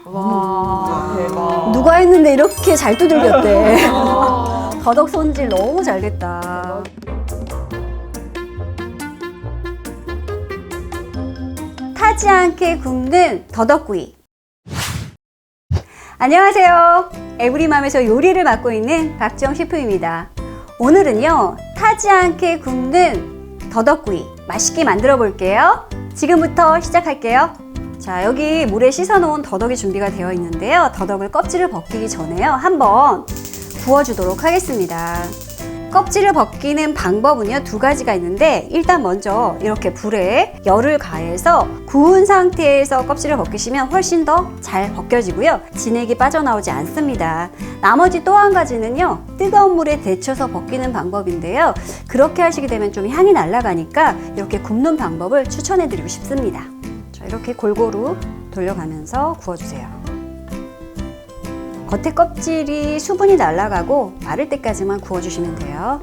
와, 대박. 누가 했는데 이렇게 잘 두들겼대. 더덕 손질 너무 잘 됐다. 타지 않게 굽는 더덕구이. 안녕하세요. 에브리맘에서 요리를 맡고 있는 박지영 셰프입니다. 오늘은요, 타지 않게 굽는 더덕구이 맛있게 만들어 볼게요. 지금부터 시작할게요. 자, 여기 물에 씻어 놓은 더덕이 준비가 되어 있는데요. 더덕을 껍질을 벗기기 전에요, 한번 구워주도록 하겠습니다. 껍질을 벗기는 방법은요, 두 가지가 있는데, 일단 먼저 이렇게 불에 열을 가해서 구운 상태에서 껍질을 벗기시면 훨씬 더 잘 벗겨지고요, 진액이 빠져나오지 않습니다. 나머지 또 한 가지는요, 뜨거운 물에 데쳐서 벗기는 방법인데요, 그렇게 하시게 되면 좀 향이 날아가니까 이렇게 굽는 방법을 추천해 드리고 싶습니다. 자, 이렇게 골고루 돌려가면서 구워주세요. 겉에 껍질이 수분이 날아가고 마를 때까지만 구워주시면 돼요.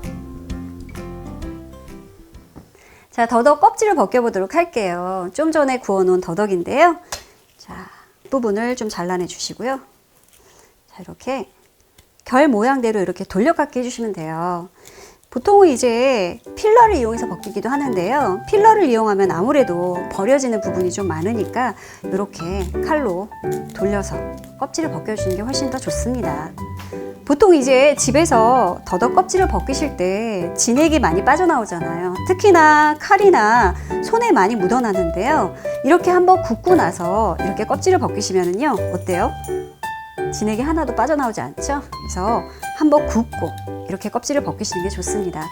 자, 더덕 껍질을 벗겨보도록 할게요. 좀 전에 구워놓은 더덕인데요. 자, 부분을 좀 잘라내 주시고요. 자, 이렇게 결 모양대로 이렇게 돌려깎기 해주시면 돼요. 보통은 이제 필러를 이용해서 벗기기도 하는데요. 필러를 이용하면 아무래도 버려지는 부분이 좀 많으니까 이렇게 칼로 돌려서 껍질을 벗겨주는 게 훨씬 더 좋습니다. 보통 이제 집에서 더덕 껍질을 벗기실 때 진액이 많이 빠져나오잖아요. 특히나 칼이나 손에 많이 묻어나는데요. 이렇게 한번 굽고 나서 이렇게 껍질을 벗기시면은요, 어때요? 진액이 하나도 빠져나오지 않죠? 그래서 한번 굽고 이렇게 껍질을 벗기시는 게 좋습니다.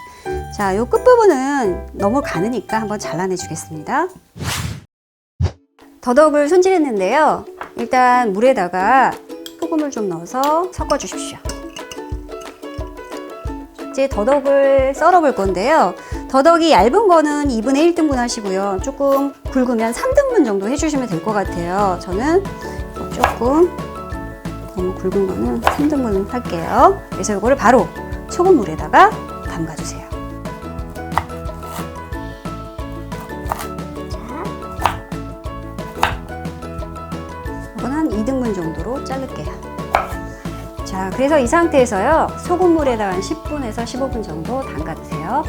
자, 요 끝부분은 너무 가느니까 한번 잘라내 주겠습니다. 더덕을 손질했는데요. 일단 물에다가 소금을 좀 넣어서 섞어 주십시오. 이제 더덕을 썰어 볼 건데요. 더덕이 얇은 거는 2분의 1등분 하시고요. 조금 굵으면 3등분 정도 해주시면 될 것 같아요. 저는 조금 너무 굵은 거는 3등분 할게요. 그래서 이거를 바로 소금물에다가 담가주세요. 이건 한 2등분 정도로 자를게요. 자, 그래서 이 상태에서요, 소금물에다가 한 10분에서 15분 정도 담가두세요.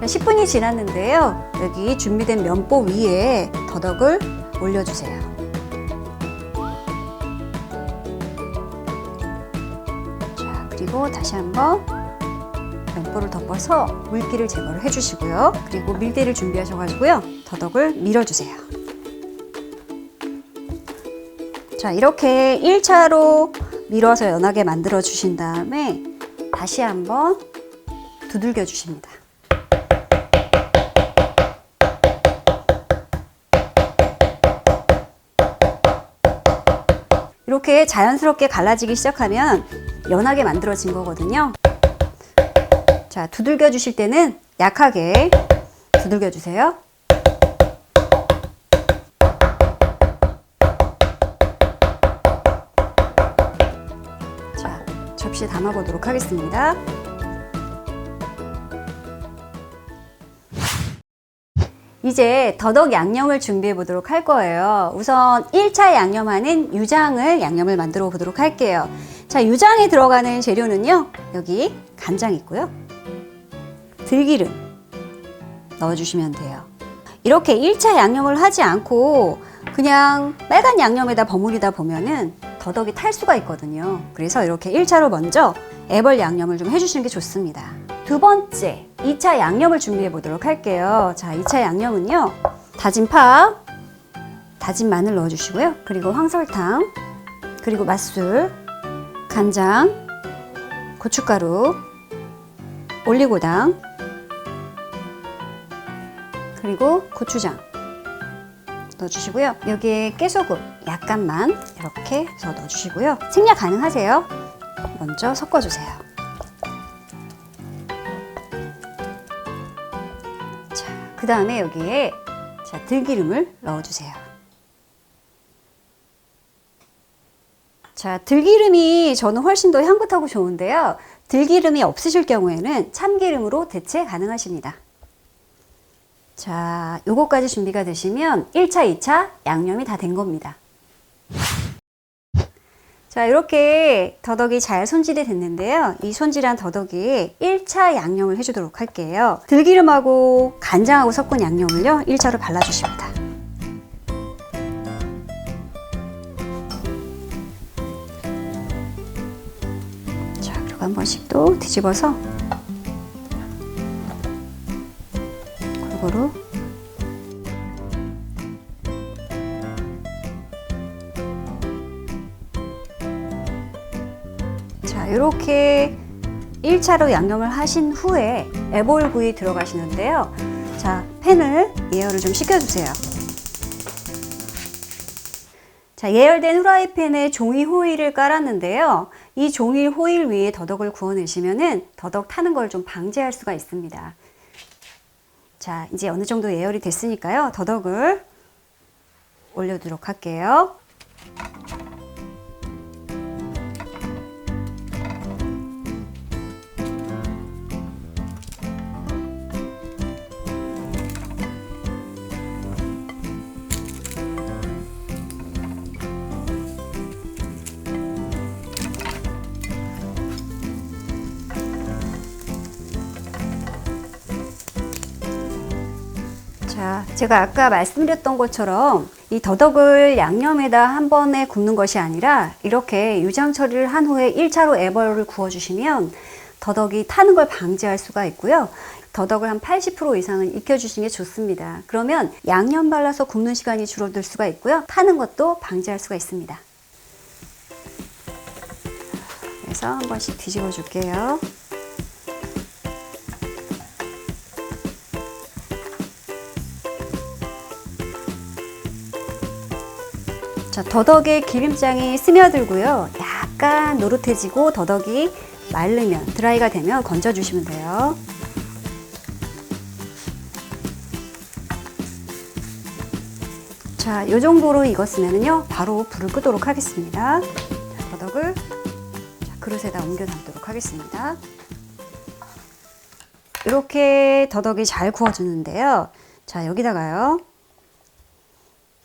자, 10분이 지났는데요, 여기 준비된 면보 위에 더덕을 올려주세요. 그리고 다시 한번 면보를 덮어서 물기를 제거를 해주시고요. 그리고 밀대를 준비하셔가지고요, 더덕을 밀어주세요. 자, 이렇게 1차로 밀어서 연하게 만들어 주신 다음에 다시 한번 두들겨 주십니다. 이렇게 자연스럽게 갈라지기 시작하면 연하게 만들어진 거거든요. 자, 두들겨 주실 때는 약하게 두들겨 주세요. 자, 접시에 담아 보도록 하겠습니다. 이제 더덕 양념을 준비해 보도록 할 거예요. 우선 1차 양념하는 유장을 양념을 만들어 보도록 할게요. 자, 유장에 들어가는 재료는요, 여기 간장 있고요, 들기름 넣어주시면 돼요. 이렇게 1차 양념을 하지 않고 그냥 빨간 양념에다 버무리다 보면은 더덕이 탈 수가 있거든요. 그래서 이렇게 1차로 먼저 애벌 양념을 좀 해주시는 게 좋습니다. 두 번째, 2차 양념을 준비해 보도록 할게요. 자, 2차 양념은요, 다진 파, 다진 마늘 넣어주시고요, 그리고 황설탕, 그리고 맛술, 간장, 고춧가루, 올리고당, 그리고 고추장 넣어주시고요. 여기에 깨소금 약간만 이렇게 해서 넣어주시고요. 생략 가능하세요. 먼저 섞어주세요. 자, 그 다음에 여기에 들기름을 넣어주세요. 자, 들기름이 저는 훨씬 더 향긋하고 좋은데요. 들기름이 없으실 경우에는 참기름으로 대체 가능하십니다. 자, 요거까지 준비가 되시면 1차, 2차 양념이 다 된 겁니다. 자, 이렇게 더덕이 잘 손질이 됐는데요. 이 손질한 더덕이 1차 양념을 해주도록 할게요. 들기름하고 간장하고 섞은 양념을요, 1차로 발라주십니다. 자, 그리고 한 번씩 또 뒤집어서 골고루 자, 이렇게 1차로 양념을 하신 후에 애볼구이 들어가시는데요. 자, 팬을 예열을 좀 시켜주세요. 자, 예열된 후라이팬에 종이 호일을 깔았는데요. 이 종이 호일 위에 더덕을 구워내시면은 더덕 타는 걸 좀 방지할 수가 있습니다. 자, 이제 어느 정도 예열이 됐으니까요. 더덕을 올려두도록 할게요. 자, 제가 아까 말씀드렸던 것처럼 이 더덕을 양념에다 한 번에 굽는 것이 아니라 이렇게 유장 처리를 한 후에 1차로 애벌을 구워주시면 더덕이 타는 걸 방지할 수가 있고요. 더덕을 한 80% 이상은 익혀주시는 게 좋습니다. 그러면 양념 발라서 굽는 시간이 줄어들 수가 있고요. 타는 것도 방지할 수가 있습니다. 그래서 한 번씩 뒤집어 줄게요. 자, 더덕의 기름장이 스며들고요. 약간 노릇해지고 더덕이 마르면, 드라이가 되면 건져주시면 돼요. 자, 이 정도로 익었으면요, 바로 불을 끄도록 하겠습니다. 자, 더덕을 그릇에다 옮겨 담도록 하겠습니다. 이렇게 더덕이 잘 구워주는데요. 자, 여기다가요,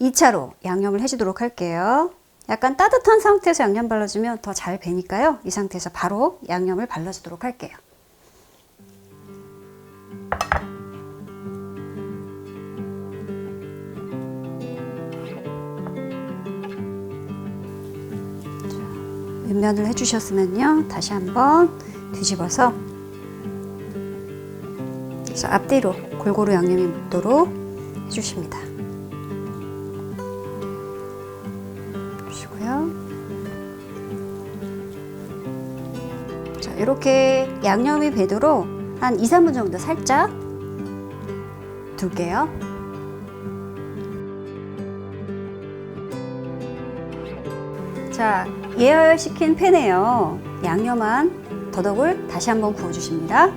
2차로 양념을 해주도록 할게요. 약간 따뜻한 상태에서 양념 발라주면 더 잘 배니까요. 이 상태에서 바로 양념을 발라주도록 할게요. 옆면을 해주셨으면요. 다시 한번 뒤집어서 그래서 앞뒤로 골고루 양념이 묻도록 해주십니다. 자, 이렇게 양념이 배도록 한 2, 3분 정도 살짝 둘게요. 자, 예열시킨 팬에요. 양념한 더덕을 다시 한번 구워주십니다.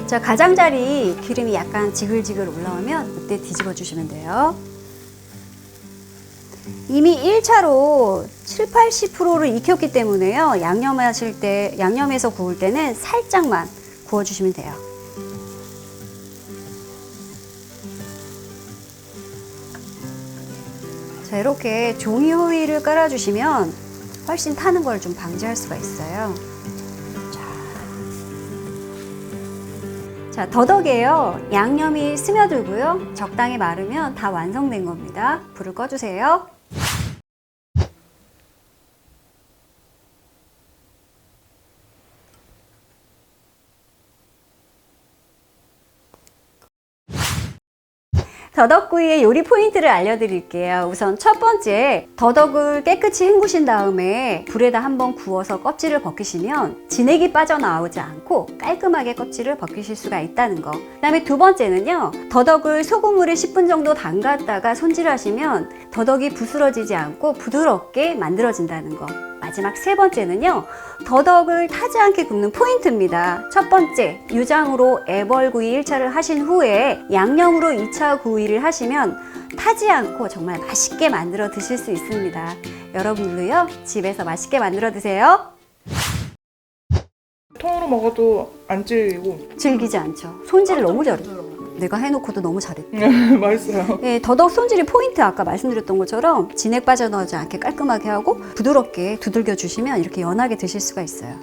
자, 가장자리 기름이 약간 지글지글 올라오면 그때 뒤집어 주시면 돼요. 이미 1차로 7, 80%를 익혔기 때문에요. 양념하실 때, 양념해서 구울 때는 살짝만 구워주시면 돼요. 자, 이렇게 종이 호일을 깔아주시면 훨씬 타는 걸 좀 방지할 수가 있어요. 자, 더덕에요. 양념이 스며들고요. 적당히 마르면 다 완성된 겁니다. 불을 꺼주세요. 더덕구이의 요리 포인트를 알려드릴게요. 우선 첫 번째, 더덕을 깨끗이 헹구신 다음에 불에다 한번 구워서 껍질을 벗기시면 진액이 빠져나오지 않고 깔끔하게 껍질을 벗기실 수가 있다는 거. 그 다음에 두 번째는요, 더덕을 소금물에 10분 정도 담갔다가 손질하시면 더덕이 부스러지지 않고 부드럽게 만들어진다는 거. 마지막 세 번째는요, 더덕을 타지 않게 굽는 포인트입니다. 첫 번째, 유장으로 애벌구이 1차를 하신 후에 양념으로 2차 구이를 하시면 타지 않고 정말 맛있게 만들어 드실 수 있습니다. 여러분들도요, 집에서 맛있게 만들어 드세요. 통으로 먹어도 안 질리고 질기지 않죠. 손질을 너무 잘해. 내가 해놓고도 너무 잘했대. 맛있어요. 예, 더덕 손질이 포인트 아까 말씀드렸던 것처럼 진액 빠져나오지 않게 깔끔하게 하고 부드럽게 두들겨 주시면 이렇게 연하게 드실 수가 있어요.